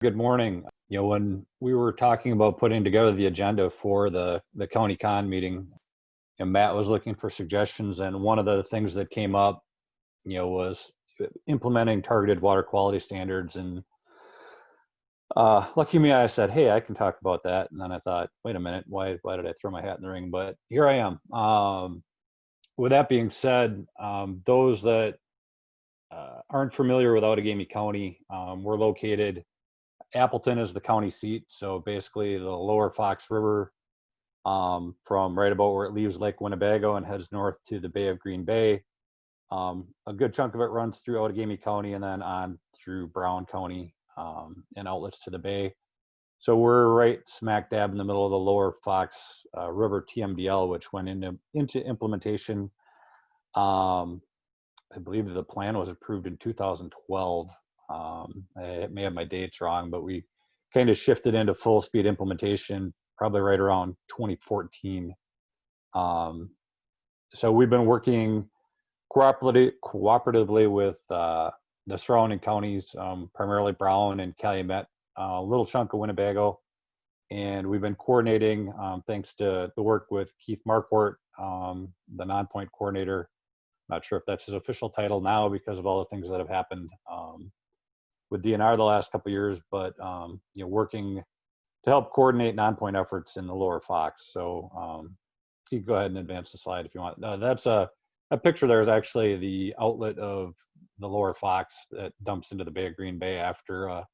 Good morning. When we were talking about putting together the agenda for the county con meeting, and Matt was looking for suggestions, and one of the things that came up, was implementing targeted water quality standards. And lucky me, I said, "Hey, I can talk about that." And then I thought, "Wait a minute, why did I throw my hat in the ring?" But here I am. With that being said, those that aren't familiar with Outagamie County, we're located. Appleton is the county seat, so basically the lower Fox River, from right about where it leaves Lake Winnebago and heads north to the Bay of Green Bay. A good chunk of it runs through Outagamie County and then on through Brown County, and outlets to the Bay. So we're right smack dab in the middle of the lower Fox River TMDL, which went into implementation. I believe the plan was approved in 2012. I may have my dates wrong, but we kind of shifted into full speed implementation probably right around 2014. So we've been working cooperatively with the surrounding counties, primarily Brown and Calumet, a little chunk of Winnebago. And we've been coordinating, thanks to the work with Keith Marquardt, the non-point coordinator. Not sure if that's his official title now because of all the things that have happened with DNR the last couple of years, but working to help coordinate non-point efforts in the lower Fox. So you can go ahead and advance the slide if you want. That's a picture there is actually the outlet of the lower Fox that dumps into the Bay of Green Bay after a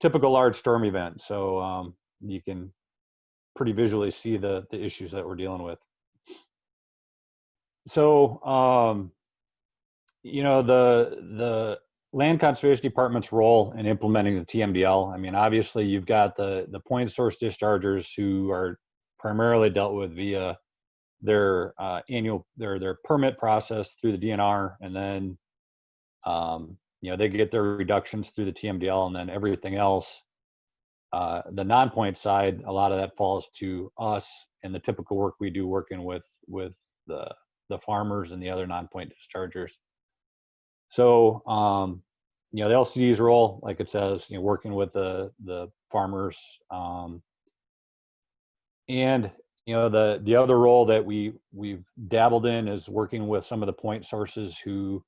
typical large storm event. So you can pretty visually see the issues that we're dealing with. So the Land Conservation Department's role in implementing the TMDL. I mean, obviously you've got the point source dischargers who are primarily dealt with via their their permit process through the DNR, and then they get their reductions through the TMDL, and then everything else, the non-point side, a lot of that falls to us and the typical work we do working with the farmers and the other non-point dischargers. So the LCD's role, like it says, working with the farmers, and the other role that we've dabbled in is working with some of the point sources who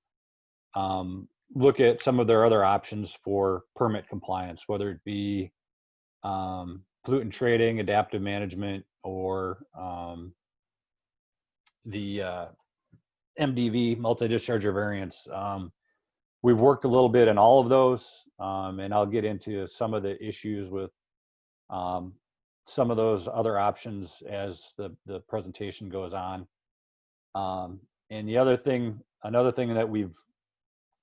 look at some of their other options for permit compliance, whether it be pollutant trading, adaptive management, or the MDV, multi-discharger variants. We've worked a little bit in all of those, and I'll get into some of the issues with some of those other options as the presentation goes on. And another thing that we've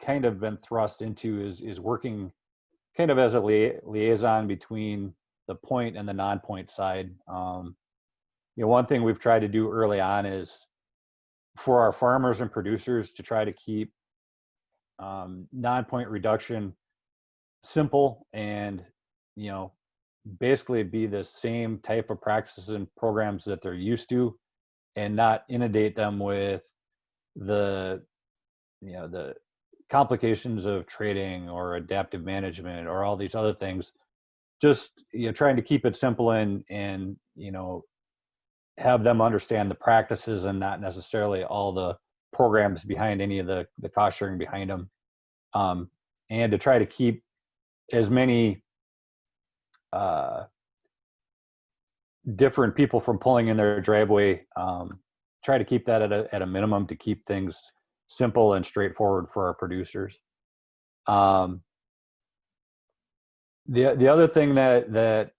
kind of been thrust into is working kind of as a liaison between the point and the non-point side. One thing we've tried to do early on is for our farmers and producers to try to keep non-point reduction simple and basically be the same type of practices and programs that they're used to, and not inundate them with the complications of trading or adaptive management or all these other things. Just trying to keep it simple and have them understand the practices and not necessarily all the programs behind any of the cost sharing behind them, and to try to keep as many different people from pulling in their driveway, try to keep that at a minimum to keep things simple and straightforward for our producers. The other thing that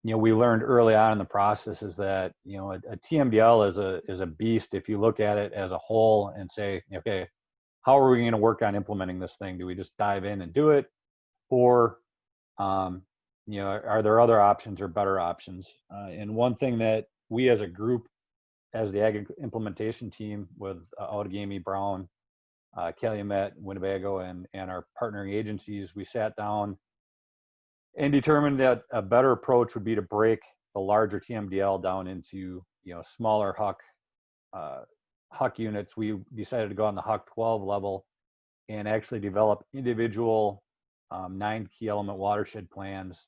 we learned early on in the process is that a TMDL is a beast if you look at it as a whole and say, okay, how are we going to work on implementing this thing? Do we just dive in and do it, or are there other options or better options? And one thing that we as a group, as the ag implementation team with Outagamie, Brown, Calumet, Winnebago, and our partnering agencies, we sat down and determined that a better approach would be to break the larger TMDL down into smaller HUC units. We decided to go on the HUC 12 level and actually develop individual 9 key element watershed plans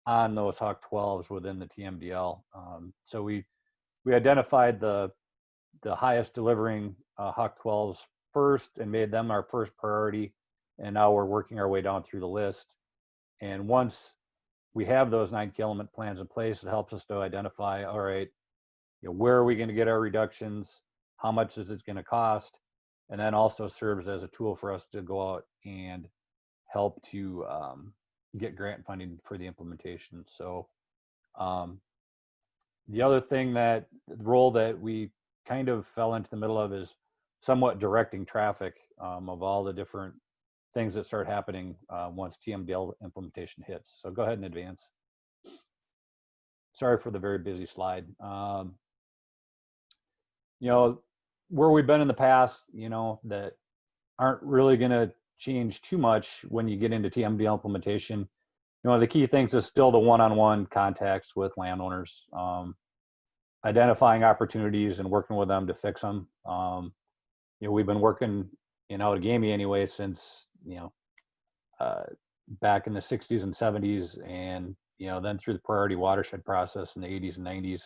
on those Huck 12s within the TMDL. So we identified the highest delivering Huck 12s first and made them our first priority. And now we're working our way down through the list. And once we have those 9 key element plans in place, it helps us to identify, all right, where are we going to get our reductions? How much is it going to cost? And then also serves as a tool for us to go out and help to get grant funding for the implementation. So the other thing the role that we kind of fell into the middle of is somewhat directing traffic of all the different things that start happening once TMDL implementation hits. So go ahead and advance. Sorry for the very busy slide. Where we've been in the past, that aren't really going to change too much when you get into TMDL implementation. The key things is still the one-on-one contacts with landowners, identifying opportunities and working with them to fix them. We've been working in Outagamie anyway since back in the 60s and 70s, and then through the priority watershed process in the 80s and 90s,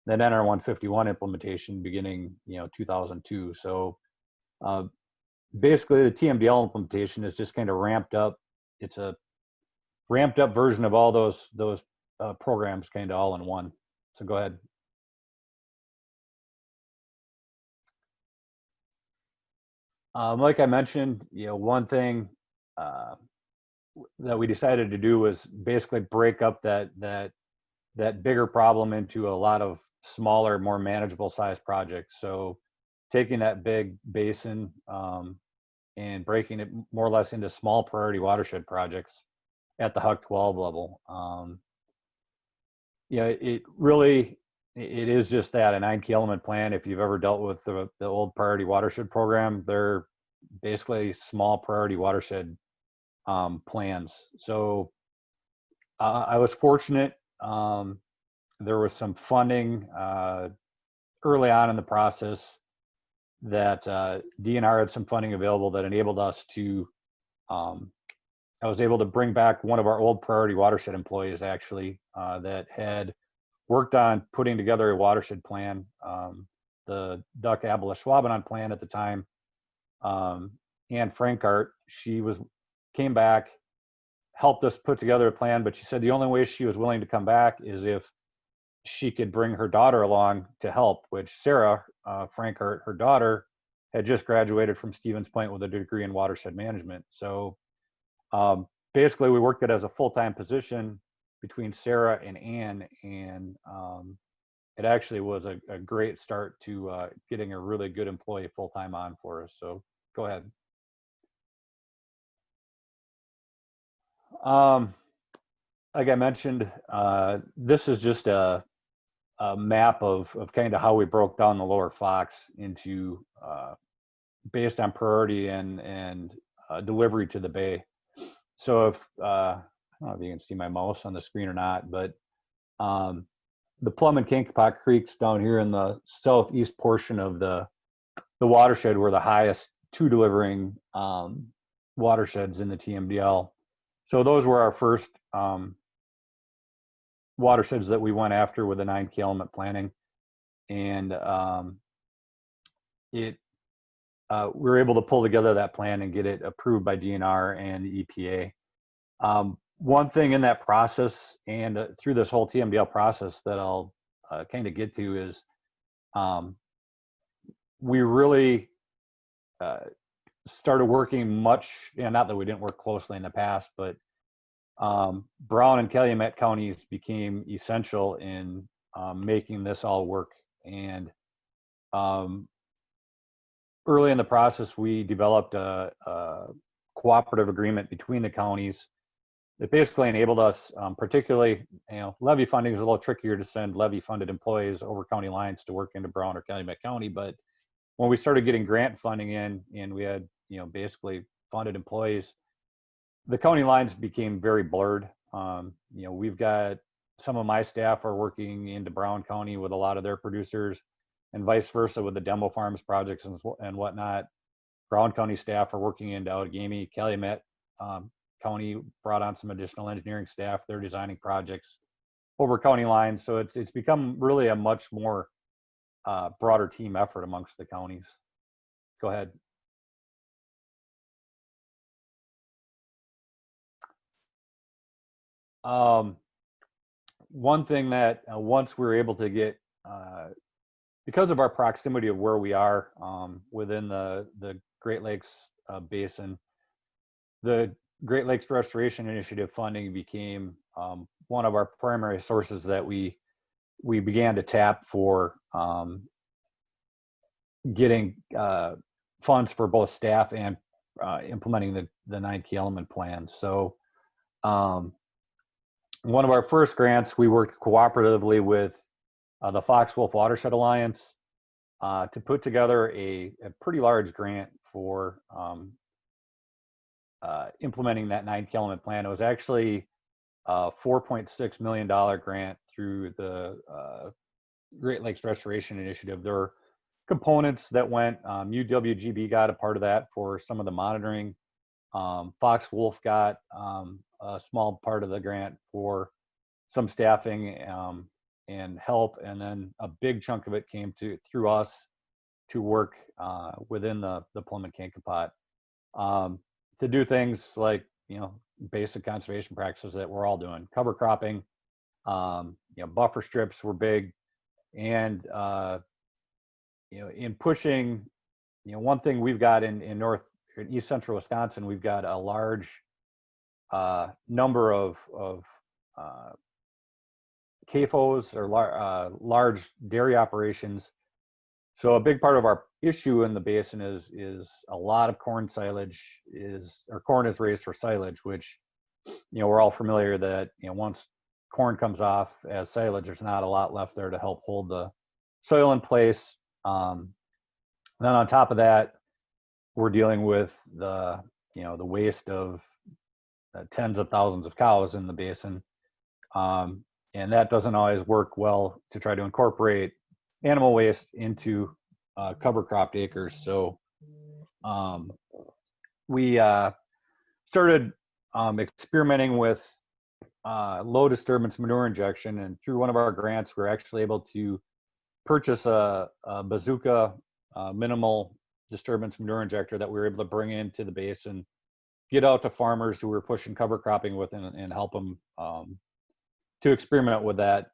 then NR 151 implementation beginning 2002. So basically the TMDL implementation is just kind of ramped up. It's a ramped up version of all those programs kind of all in one. So go ahead. Like I mentioned, one thing that we decided to do was basically break up that bigger problem into a lot of smaller, more manageable size projects. So taking that big basin and breaking it more or less into small priority watershed projects at the Huck 12 level. It is just that, a 9 key element plan. If you've ever dealt with the old priority watershed program, they're basically small priority watershed plans. So I was fortunate. There was some funding early on in the process that DNR had some funding available that enabled us to, I was able to bring back one of our old priority watershed employees actually that had worked on putting together a watershed plan, the WI plan at the time. Anne Frankart, she came back, helped us put together a plan, but she said the only way she was willing to come back is if she could bring her daughter along to help, which Sarah Frankart, her daughter, had just graduated from Stevens Point with a degree in watershed management. So basically we worked it as a full-time position between Sarah and Anne, and it actually was a great start to getting a really good employee full-time on for us. So go ahead. Like I mentioned, this is just a map of kind of how we broke down the Lower Fox into based on priority and delivery to the bay. So if I don't know if you can see my mouse on the screen or not, but the Plum and Kankapot Creeks down here in the southeast portion of the watershed were the highest two delivering watersheds in the TMDL. So those were our first watersheds that we went after with the 9 key element planning, and we were able to pull together that plan and get it approved by DNR and the EPA. One thing in that process and through this whole TMDL process that I'll kind of get to is we really started working much, not that we didn't work closely in the past, but Brown and Calumet counties became essential in making this all work. And early in the process, we developed a cooperative agreement between the counties that basically enabled us, particularly, levy funding is a little trickier to send levy funded employees over county lines to work into Brown or Calumet County. But when we started getting grant funding in and we had, basically funded employees, the county lines became very blurred. We've got some of my staff are working into Brown County with a lot of their producers, and vice versa with the demo farms projects and whatnot. Brown County staff are working into Outagamie. Calumet county brought on some additional engineering staff. They're designing projects over county lines. So it's become really a much more broader team effort amongst the counties. Go ahead. One thing that once we were able to get, because of our proximity of where we are within the Great Lakes Basin, the Great Lakes Restoration Initiative funding became one of our primary sources that we began to tap for getting funds for both staff and implementing the 9 key element plan. So one of our first grants, we worked cooperatively with the Fox-Wolf Watershed Alliance to put together a pretty large grant for implementing that 9 key element plan. It was actually a $4.6 million grant through the Great Lakes Restoration Initiative. There were components that went, UWGB got a part of that for some of the monitoring. Fox-Wolf got a small part of the grant for some staffing and help, and then a big chunk of it came through us to work within the Plum and Kankapot to do things like, you know, basic conservation practices that we're all doing. Cover cropping, you know, buffer strips were big, and you know, in pushing, you know, one thing we've got in east central Wisconsin, we've got a large number of CAFOs, or large dairy operations. So a big part of our issue in the basin is a lot of corn silage corn is raised for silage, which, you know, we're all familiar that, you know, once corn comes off as silage, there's not a lot left there to help hold the soil in place. Then on top of that, we're dealing with the waste of tens of thousands of cows in the basin. And that doesn't always work well to try to incorporate animal waste into cover cropped acres. So we started experimenting with low disturbance manure injection, and through one of our grants, we're actually able to purchase a bazooka minimal disturbance manure injector that we were able to bring into the basin, get out to farmers who were pushing cover cropping with, and help them to experiment with that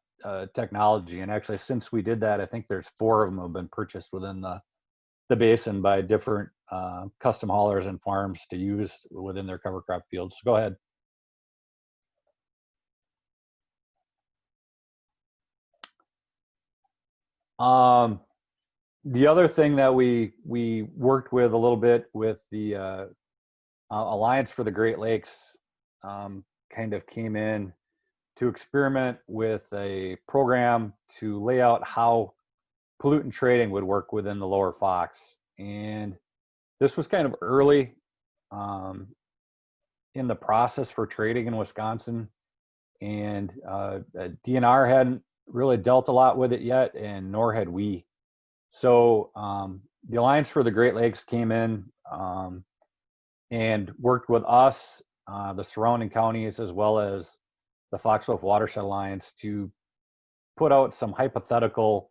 technology. And actually, since we did that, I think there's 4 of them have been purchased within the basin by different custom haulers and farms to use within their cover crop fields. So go ahead. The other thing that we worked with a little bit with the Alliance for the Great Lakes kind of came in to experiment with a program to lay out how pollutant trading would work within the Lower Fox. And this was kind of early in the process for trading in Wisconsin, and DNR hadn't really dealt a lot with it yet, and nor had we. So the Alliance for the Great Lakes came in and worked with us, the surrounding counties, as well as the Fox-Wolf Watershed Alliance, to put out some hypothetical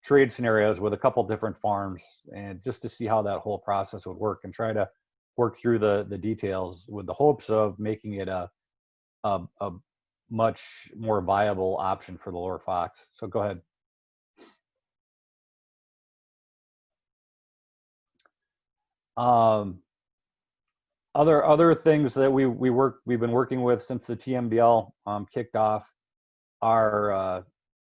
trade scenarios with a couple different farms, and just to see how that whole process would work, and try to work through the details with the hopes of making it a much more viable option for the Lower Fox. So go ahead. Other things that we've been working with since the TMDL kicked off are,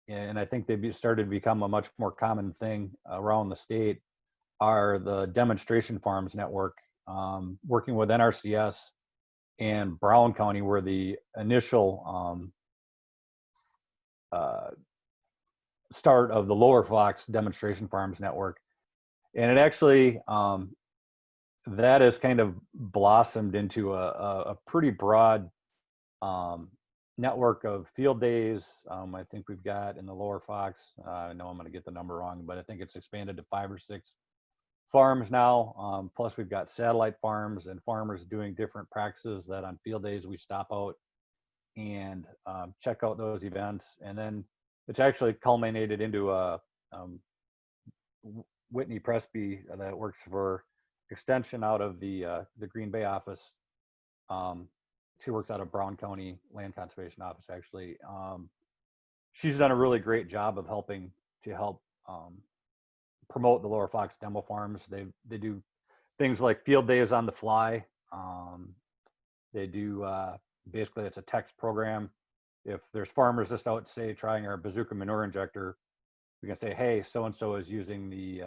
and I think they've started to become a much more common thing around the state, are the demonstration farms network. Working with NRCS and Brown County were the initial start of the Lower Fox demonstration farms network, and it actually that has kind of blossomed into a pretty broad network of field days. I think we've got in the Lower Fox, I know I'm going to get the number wrong, but I think it's expanded to 5 or 6 farms now. Plus we've got satellite farms and farmers doing different practices that on field days we stop out and check out those events. And then it's actually culminated into a Whitney Presby that works for Extension out of the Green Bay office. She works out of Brown County Land Conservation Office, actually. She's done a really great job of helping promote the Lower Fox demo farms. They do things like field days on the fly. They do basically it's a text program. If there's farmers just out, say, trying our bazooka manure injector, we can say, hey, so and so is using the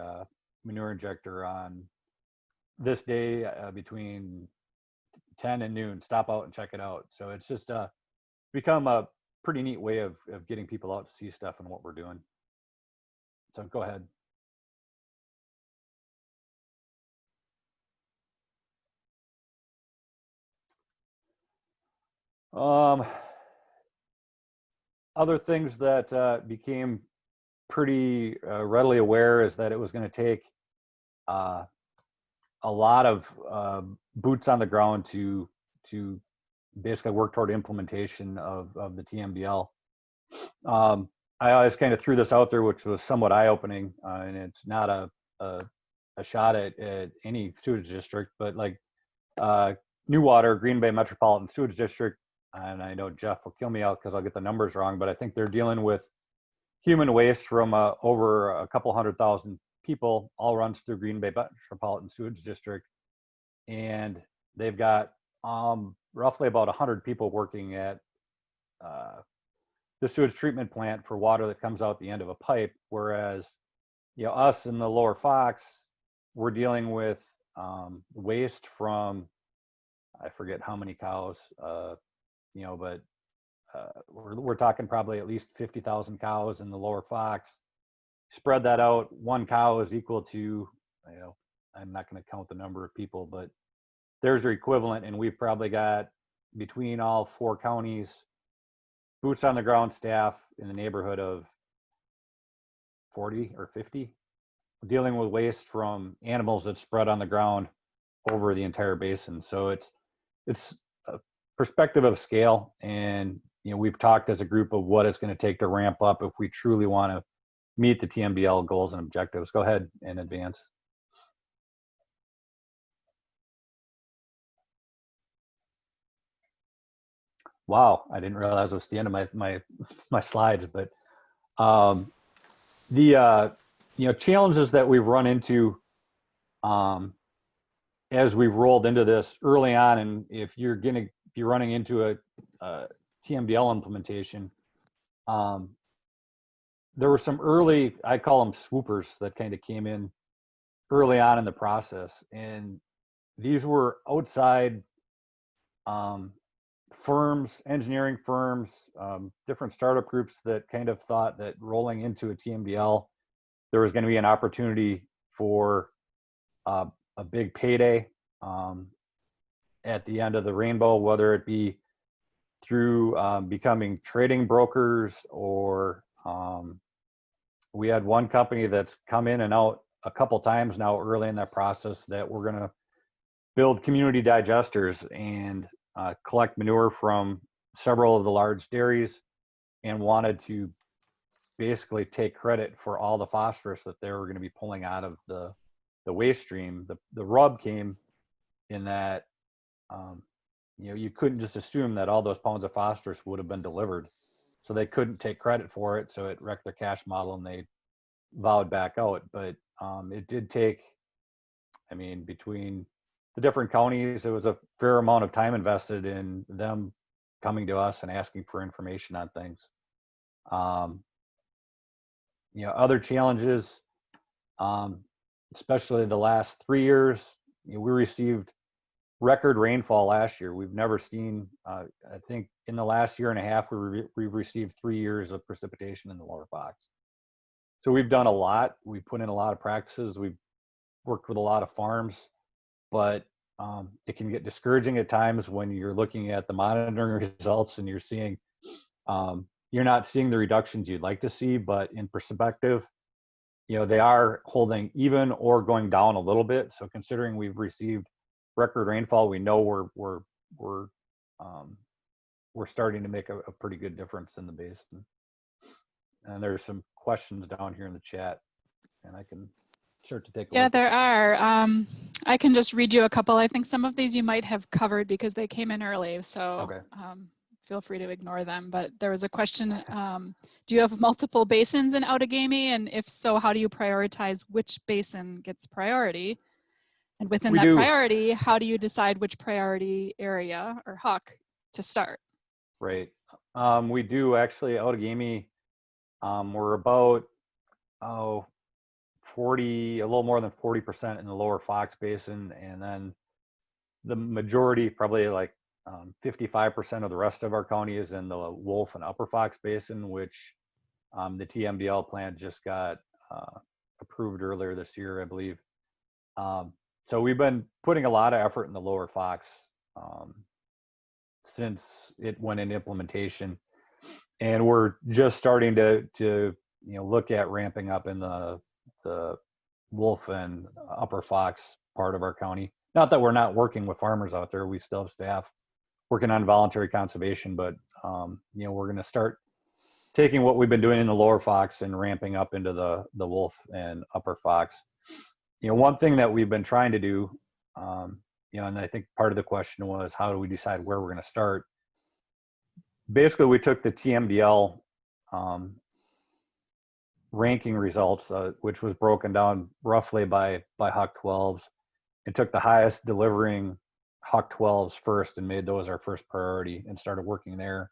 manure injector on this day between 10 and noon. Stop out and check it out. So it's just become a pretty neat way of getting people out to see stuff and what we're doing. So go ahead. Other things that became pretty readily aware is that it was going to take a lot of boots on the ground to basically work toward implementation of the TMDL. I always kind of threw this out there, which was somewhat eye-opening, and it's not a shot at any sewage district, but like New Water, Green Bay Metropolitan Sewage District, and I know Jeff will kill me out because I'll get the numbers wrong, but I think they're dealing with human waste from over a couple 100,000 people, all runs through Green Bay Metropolitan Sewage District, and they've got roughly about 100 people working at the sewage treatment plant for water that comes out the end of a pipe, whereas us in the Lower Fox, we're dealing with waste from, I forget how many cows, but we're talking probably at least 50,000 cows in the Lower Fox. Spread that out, one cow is equal to, I'm not going to count the number of people, but there's your equivalent, and we've probably got, between all 4 counties, boots on the ground staff in the neighborhood of 40 or 50 dealing with waste from animals that spread on the ground over the entire basin. So it's a perspective of scale, and we've talked as a group of what it's going to take to ramp up if we truly want to meet the TMDL goals and objectives. Go ahead and advance. Wow, I didn't realize it was the end of my slides, but the challenges that we've run into as we've rolled into this early on, and if you're going to be running into a TMDL implementation, there were some early, I call them swoopers, that kind of came in early on in the process, and these were outside firms, engineering firms, different startup groups that kind of thought that rolling into a TMDL, there was going to be an opportunity for a big payday at the end of the rainbow, whether it be through becoming trading brokers, or we had one company that's come in and out a couple times now early in that process that we're going to build community digesters and collect manure from several of the large dairies, and wanted to basically take credit for all the phosphorus that they were going to be pulling out of the waste stream. The rub came in that you couldn't just assume that all those pounds of phosphorus would have been delivered, so they couldn't take credit for it, so it wrecked their cash model and they vowed back out. But it did take, between the different counties, there was a fair amount of time invested in them coming to us and asking for information on things. Other challenges, especially the last 3 years, we received record rainfall last year. We've never seen, I think in the last year and a half, we've received 3 years of precipitation in the Lower Fox. So we've done a lot. We've put in a lot of practices. We've worked with a lot of farms, but it can get discouraging at times when you're looking at the monitoring results and you're seeing, you're not seeing the reductions you'd like to see, but in perspective, they are holding even or going down a little bit. So considering we've received record rainfall, we know we're starting to make a pretty good difference in the basin. And there's some questions down here in the chat, and I can start to take a Yeah, look. there are. I can just read you a couple. I think some of these you might have covered because they came in early, so Okay. feel free to ignore them. But there was a question, do you have multiple basins in Outagamie? And if so, how do you prioritize which basin gets priority? And within that priority, how do you decide which priority area or huck to start? Right. We do actually, Outagamie, we're about, 40, a little more than 40% in the lower Fox Basin. And then the majority, probably like 55% of the rest of our county is in the Wolf and Upper Fox Basin, which the TMDL plant just got approved earlier this year, I believe. So we've been putting a lot of effort in the lower Fox since it went in implementation, and we're just starting to look at ramping up in the Wolf and Upper Fox part of our county. Not that we're not working with farmers out there; we still have staff working on voluntary conservation, but we're going to start taking what we've been doing in the lower Fox and ramping up into the Wolf and Upper Fox. One thing that we've been trying to do, and I think part of the question was, how do we decide where we're going to start? Basically, we took the TMDL ranking results, which was broken down roughly by Huck 12s, and took the highest delivering Huck 12s first and made those our first priority and started working there.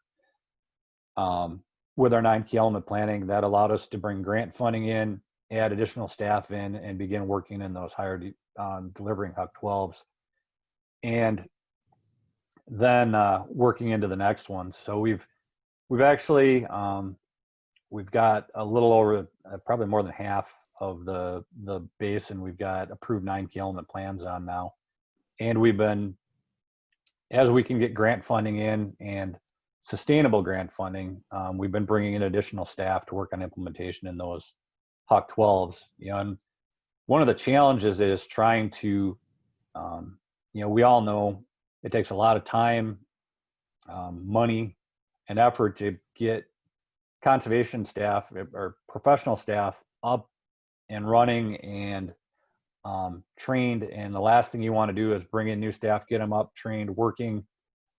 With our 9 key element planning, that allowed us to bring grant funding in, add additional staff in, and begin working in those higher delivering Huck 12s. And then working into the next one. So we've actually we've got a little over probably more than half of the basin. We've got approved 9 key element plans on now, and we've been, as we can get grant funding in and sustainable grant funding, we've been bringing in additional staff to work on implementation in those Huck 12s. And one of the challenges is trying to, we all know it takes a lot of time, money, and effort to get conservation staff or professional staff up and running and trained. And the last thing you want to do is bring in new staff, get them up, trained, working,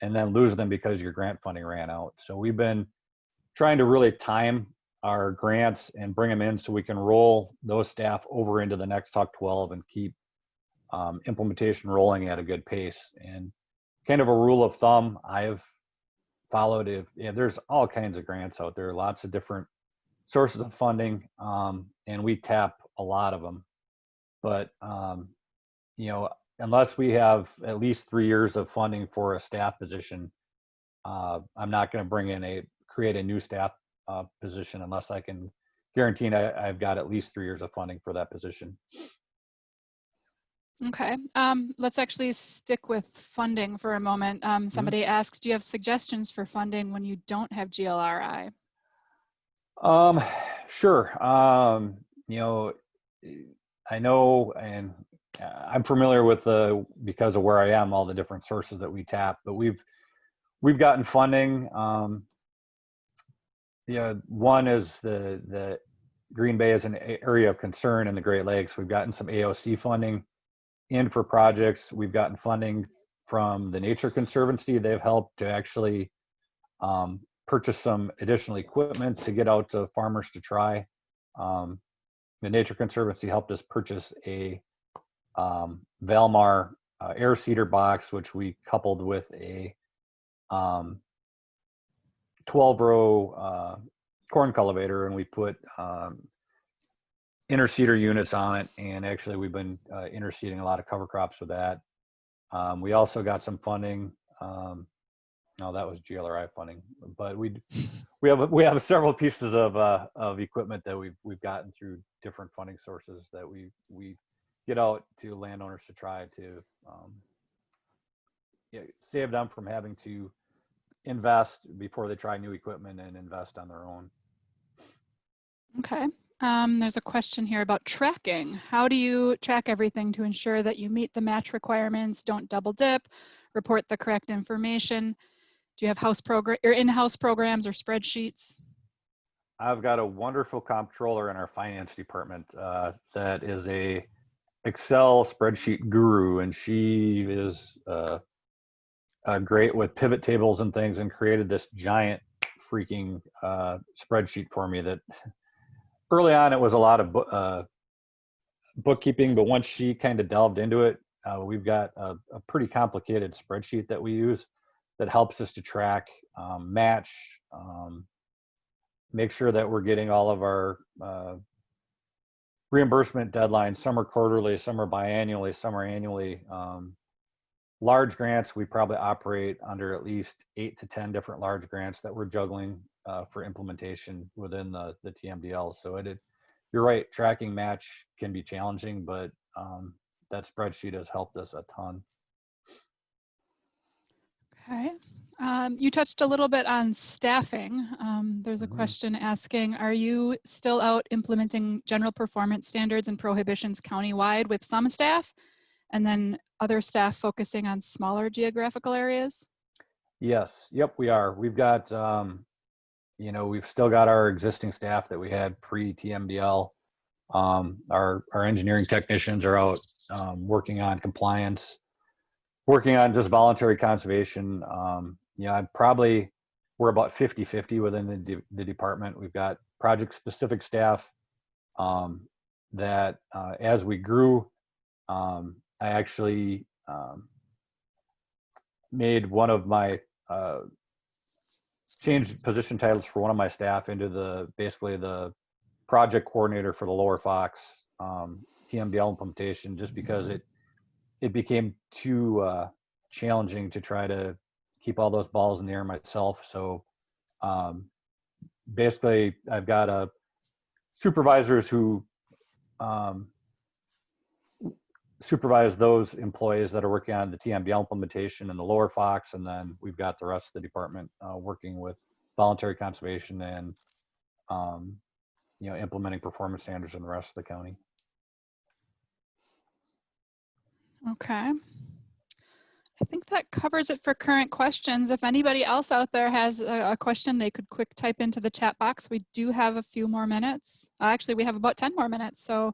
and then lose them because your grant funding ran out. So we've been trying to really time our grants and bring them in so we can roll those staff over into the next Huck 12 and keep implementation rolling at a good pace. And kind of a rule of thumb I've followed, there's all kinds of grants out there, lots of different sources of funding, and we tap a lot of them. But unless we have at least 3 years of funding for a staff position, I'm not going to create a new staff position unless I can guarantee I've got at least 3 years of funding for that position. Okay, let's actually stick with funding for a moment. Somebody asks, do you have suggestions for funding when you don't have GLRI? Sure. I know, and I'm familiar with because of where I am, all the different sources that we tap, but we've gotten funding. One is the Green Bay is an area of concern in the Great Lakes. We've gotten some AOC funding in for projects. We've gotten funding from the Nature Conservancy. They've helped to actually purchase some additional equipment to get out to farmers to try. The Nature Conservancy helped us purchase a Valmar air seeder box, which we coupled with a 12-row corn cultivator, and we put interseeder units on it, and actually we've been interseeding a lot of cover crops with that. We also got some funding. No, that was GLRI funding, but we have several pieces of equipment that we've gotten through different funding sources that we get out to landowners to try to save them from having to invest before they try new equipment and invest on their own. Okay. There's a question here about tracking. How do you track everything to ensure that you meet the match requirements, don't double dip, report the correct information? Do you have in-house programs or spreadsheets? I've got a wonderful comptroller in our finance department that is a Excel spreadsheet guru, and she is great with pivot tables and things, and created this giant freaking spreadsheet for me that early on it was a lot of bookkeeping, but once she kind of delved into it, we've got a pretty complicated spreadsheet that we use that helps us to track, match, make sure that we're getting all of our reimbursement deadlines. Some are quarterly, some are biannually, some are annually. Large grants, we probably operate under at least 8 to 10 different large grants that we're juggling for implementation within the TMDL. So you're right, tracking match can be challenging, but that spreadsheet has helped us a ton. Okay. You touched a little bit on staffing. There's a question asking, are you still out implementing general performance standards and prohibitions countywide with some staff, and then other staff focusing on smaller geographical areas? Yes, yep, we are. We've got, we've still got our existing staff that we had pre-TMDL. Our engineering technicians are out working on compliance, working on just voluntary conservation. We're about 50-50 within the department. We've got project specific staff that as we grew, I actually made one of my changed position titles for one of my staff into basically the project coordinator for the Lower Fox TMDL implementation, just because it became too challenging to try to keep all those balls in the air myself. So basically I've got supervisors who supervise those employees that are working on the TMDL implementation in the Lower Fox, and then we've got the rest of the department working with voluntary conservation and implementing performance standards in the rest of the county. Okay. I think that covers it for current questions. If anybody else out there has a question, they could quick type into the chat box. We do have a few more minutes. Actually, we have about 10 more minutes. So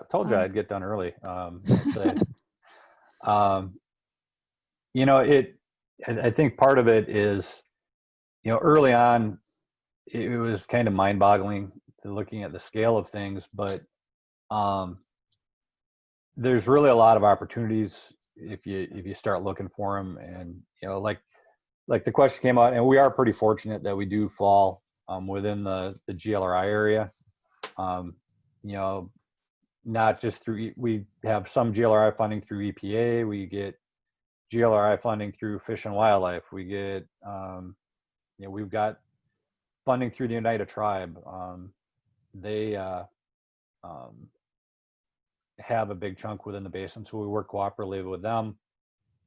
told you I'd get done early. I think part of it is, early on, it was kind of mind-boggling to looking at the scale of things, but there's really a lot of opportunities if you start looking for them. And like the question came out, and we are pretty fortunate that we do fall within the GLRI area. Not just through, we have some GLRI funding through EPA, we get GLRI funding through Fish and Wildlife, we get we've got funding through the United Tribe. They have a big chunk within the basin, so we work cooperatively with them.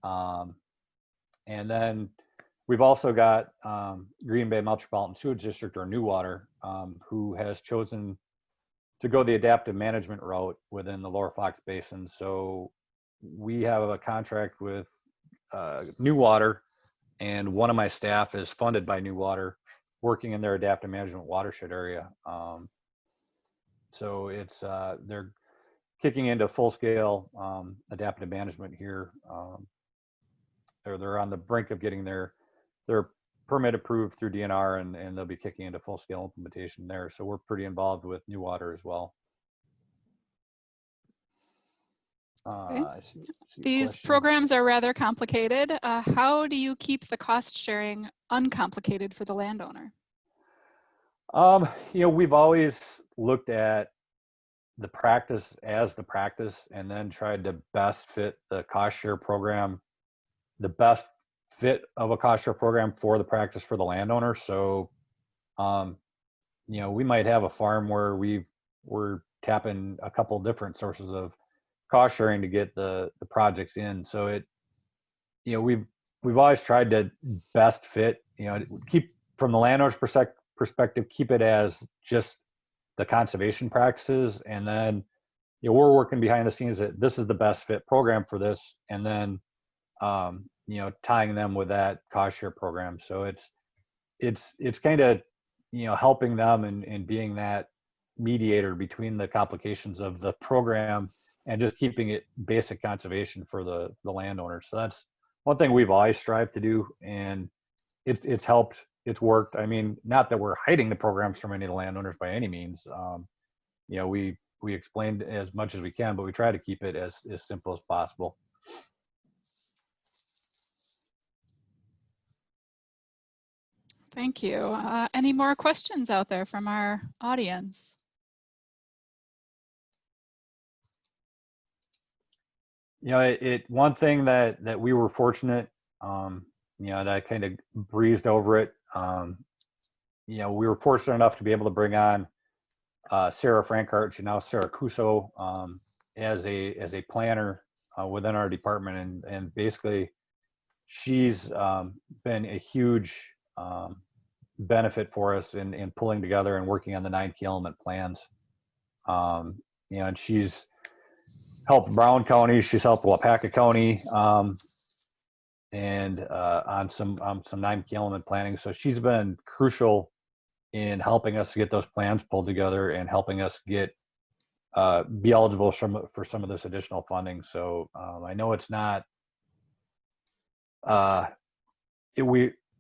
And then we've also got Green Bay Metropolitan Sewage District, or WI, who has chosen to go the adaptive management route within the Lower Fox Basin. So we have a contract with WI, and one of my staff is funded by WI, working in their adaptive management watershed area. So it's they're kicking into full-scale adaptive management here. They're on the brink of getting their permit approved through DNR, and they'll be kicking into full-scale implementation there. So we're pretty involved with WI as well. Okay. These programs are rather complicated. How do you keep the cost sharing uncomplicated for the landowner? We've always looked at the practice as the practice, and then tried to best fit the cost share program, the best fit of a cost share program for the practice for the landowner. So, we might have a farm where we're tapping a couple different sources of cost sharing to get the projects in. So we've always tried to best fit, keep from the landowner's perspective, keep it as just the conservation practices, and then we're working behind the scenes that this is the best fit program for this, and then tying them with that cost share program. So it's kind of helping them and being that mediator between the complications of the program and just keeping it basic conservation for the landowners. So that's one thing we've always strived to do, and it's helped. It's worked. I mean, not that we're hiding the programs from any of the landowners by any means. We explained as much as we can, but we try to keep it as simple as possible. Thank you. Any more questions out there from our audience? One thing that we were fortunate, that I kind of breezed over it. We were fortunate enough to be able to bring on Sarah Frankhart, now Sarah Cuso, as a planner within our department, and basically she's been a huge benefit for us in pulling together and working on the 9 key element plans. And she's helped Brown County, she's helped Wapaka County, and on some 9 key element planning. So she's been crucial in helping us get those plans pulled together and helping us get be eligible for some of this additional funding. So I know it's not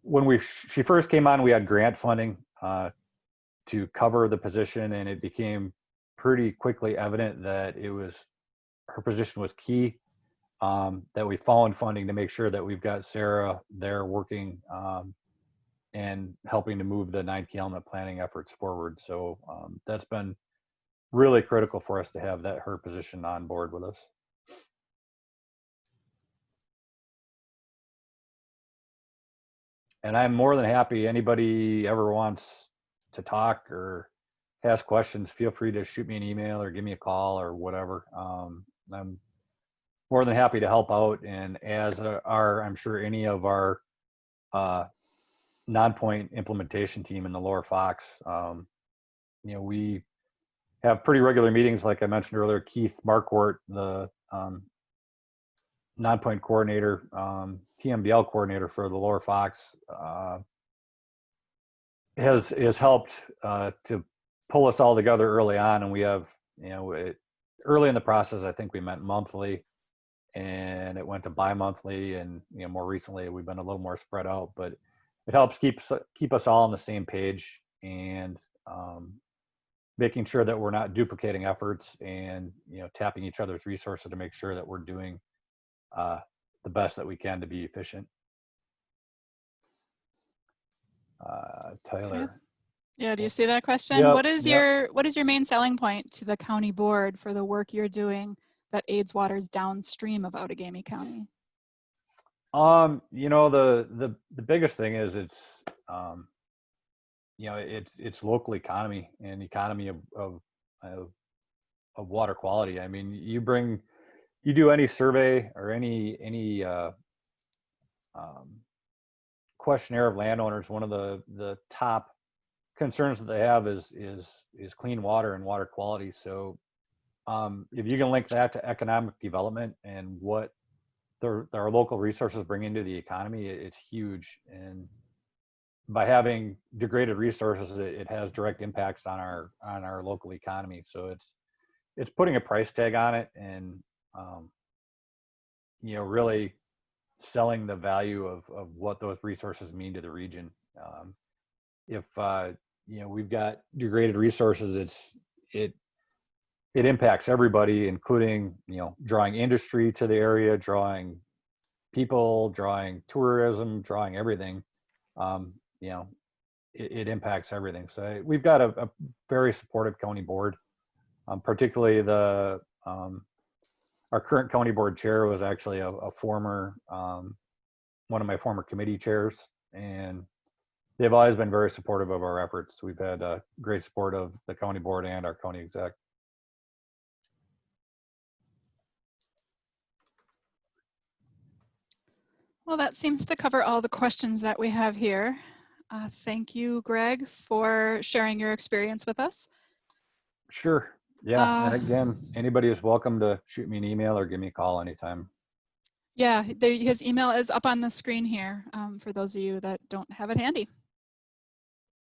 when she first came on, we had grant funding to cover the position, and it became pretty quickly evident that her position was key. That we found funding to make sure that we've got Sarah there working and helping to move the 9 key element planning efforts forward. So that's been really critical for us to have her position on board with us. And I'm more than happy, anybody ever wants to talk or ask questions, feel free to shoot me an email or give me a call or whatever. I'm more than happy to help out. And as I'm sure any of our non-point implementation team in the Lower Fox, we have pretty regular meetings. Like I mentioned earlier, Keith Marquardt, the non-point coordinator, TMDL coordinator for the Lower Fox, has helped to pull us all together early on. And we have, early in the process, I think we met monthly, and it went to bi-monthly, and more recently we've been a little more spread out. But it helps keep us all on the same page, and making sure that we're not duplicating efforts, and tapping each other's resources to make sure that we're doing the best that we can to be efficient. Tyler. Okay. Yeah, do you see that question? Yep, what is your main selling point to the county board for the work you're doing that aids waters downstream of Outagamie County? The biggest thing is it's local economy and economy of water quality. I mean, you do any survey or any questionnaire of landowners, one of the top concerns that they have is clean water and water quality. So if you can link that to economic development and what our local resources bring into the economy, it's huge. And by having degraded resources, it has direct impacts on our local economy. So it's putting a price tag on it, and really selling the value of what those resources mean to the region. If we've got degraded resources, it impacts everybody, including drawing industry to the area, drawing people, drawing tourism, drawing everything. It impacts everything. So we've got a very supportive county board, particularly our current county board chair was actually a former one of my former committee chairs, and they've always been very supportive of our efforts. We've had great support of the county board and our county exec. Well, that seems to cover all the questions that we have here. Thank you, Greg, for sharing your experience with us. Sure. Yeah. And Uh, again, anybody is welcome to shoot me an email or give me a call anytime. yeah, his email is up on the screen here for those of you that don't have it handy.